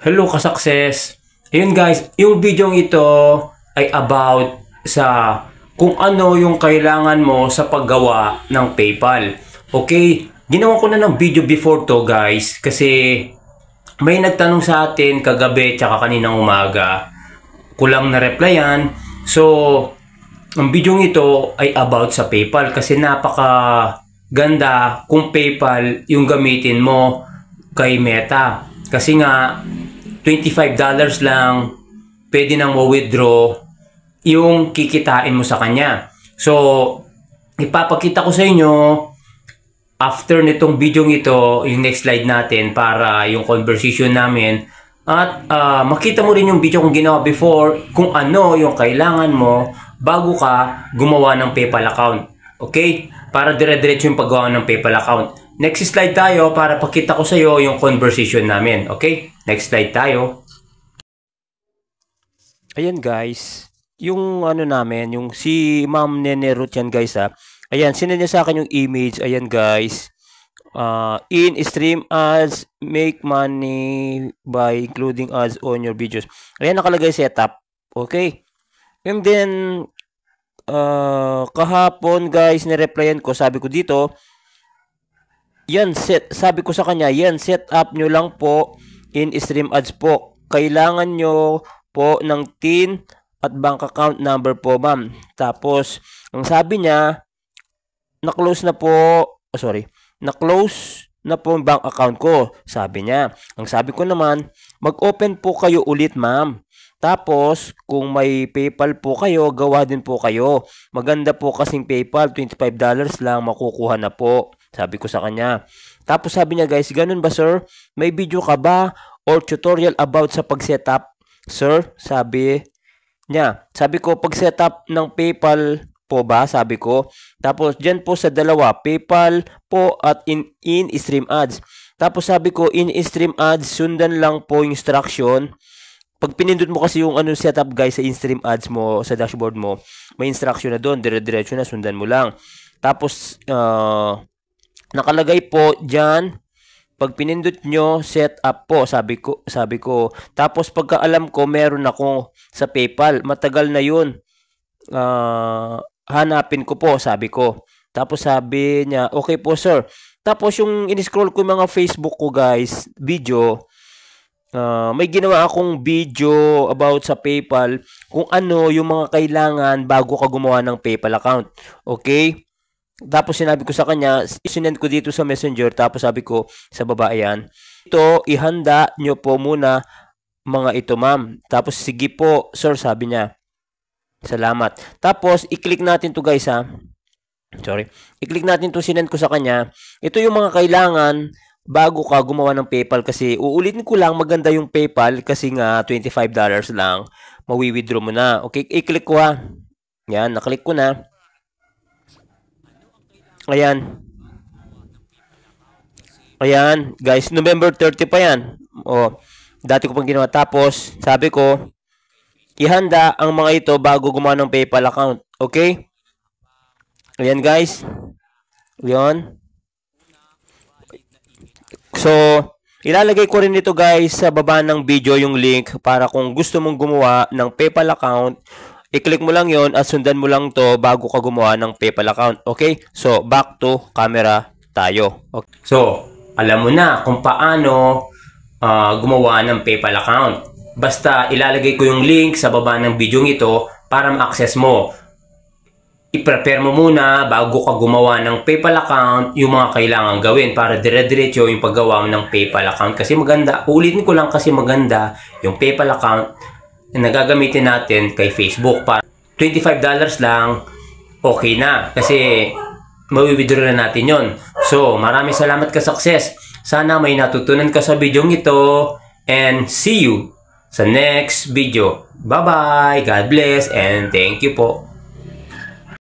Hello ka-success! Ayun guys, yung video ito ay about sa kung ano yung kailangan mo sa paggawa ng PayPal. Okay, ginawa ko na ng video before to guys kasi may nagtanong sa atin kagabi tsaka kaninang umaga. Kulang na replyan. So, ang video ito ay about sa PayPal kasi napaka ganda kung PayPal yung gamitin mo kay Meta. Kasi nga, $25 lang pwede nang ma-withdraw yung kikitain mo sa kanya. So, ipapakita ko sa inyo after nitong video ito, yung next slide natin para yung conversation namin. At makita mo rin yung video kong ginawa before kung ano yung kailangan mo bago ka gumawa ng PayPal account. Okay? Para dire-diretso yung paggawa ng PayPal account. Next slide tayo para pakita ko sa iyo yung conversation namin. Okay? Next slide tayo. Ayan guys. Yung ano namin, yung si Ma'am Nene Ruth yan guys ha. Ayan, sinend niya sa akin yung image. Ayan guys. In stream ads, make money by including ads on your videos. Ayan nakalagay setup. Okay? And then, kahapon guys, nireplyan ko. Sabi ko dito, yan, sabi ko sa kanya, yan, set up nyo lang po in stream ads po. Kailangan nyo po ng TIN at bank account number po, ma'am. Tapos, ang sabi niya, na-close na po, na-close na po ang bank account ko, sabi niya. Ang sabi ko naman, mag-open po kayo ulit, ma'am. Tapos, kung may PayPal po kayo, gawa din po kayo. Maganda po kasing PayPal, $25 lang, makukuha na po. Sabi ko sa kanya. Tapos sabi niya, guys, ganun ba sir? May video ka ba or tutorial about sa pag-setup? Sir, sabi niya. Sabi ko, pag-setup ng PayPal po ba? Sabi ko. Tapos dyan po sa dalawa, PayPal po at in-stream ads. Tapos sabi ko, in-stream ads, sundan lang po yung instruction. Pag pinindot mo kasi yung ano setup guys sa in-stream ads mo, sa dashboard mo, may instruction na doon, dire-diretso na, sundan mo lang. Tapos, nakalagay po dyan, pag pinindot nyo, set up po, sabi ko. Tapos pagkaalam ko, meron ako sa PayPal. Matagal na yun. Hanapin ko po, sabi ko. Tapos sabi niya, okay po sir. Tapos yung in-scroll ko yung mga Facebook ko guys, video, may ginawa akong video about sa PayPal kung ano yung mga kailangan bago ka gumawa ng PayPal account. Okay? Tapos sinabi ko sa kanya, isinend ko dito sa Messenger, tapos sabi ko sa baba, ayan, ito, ihanda nyo po muna mga ito, ma'am. Tapos, sige po, sir, sabi niya. Salamat. Tapos, i-click natin to guys, ha. I-click natin to, sinend ko sa kanya. Ito yung mga kailangan bago ka gumawa ng PayPal kasi, uulitin ko lang, maganda yung PayPal kasi nga, $25 lang, mawi-withdraw mo na. Okay, i-click ko ha. Yan, naklik ko na. Ayan. Ayan, guys, November 30 pa yan. O, dati ko pang ginawa. Tapos, sabi ko, ihanda ang mga ito bago gumawa ng PayPal account. Okay? Ayan, guys. Ayan. So, ilalagay ko rin ito, guys, sa baba ng video yung link para kung gusto mong gumawa ng PayPal account, i-click mo lang yon at sundan mo lang to bago ka gumawa ng PayPal account. Okay? So, back to camera tayo. Okay. So, alam mo na kung paano gumawa ng PayPal account. Basta ilalagay ko yung link sa baba ng video ito para ma-access mo. I-prepare mo muna bago ka gumawa ng PayPal account yung mga kailangan gawin para dire-diretso yung paggawa mo ng PayPal account. Kasi maganda, ulitin ko lang kasi maganda yung PayPal account na nagagamitin natin kay Facebook. Para $25 lang, okay na. Kasi mawi-withdraw na natin yon. So, maraming salamat ka-success. Sana may natutunan ka sa video ito. And see you sa next video. Bye-bye. God bless and thank you po.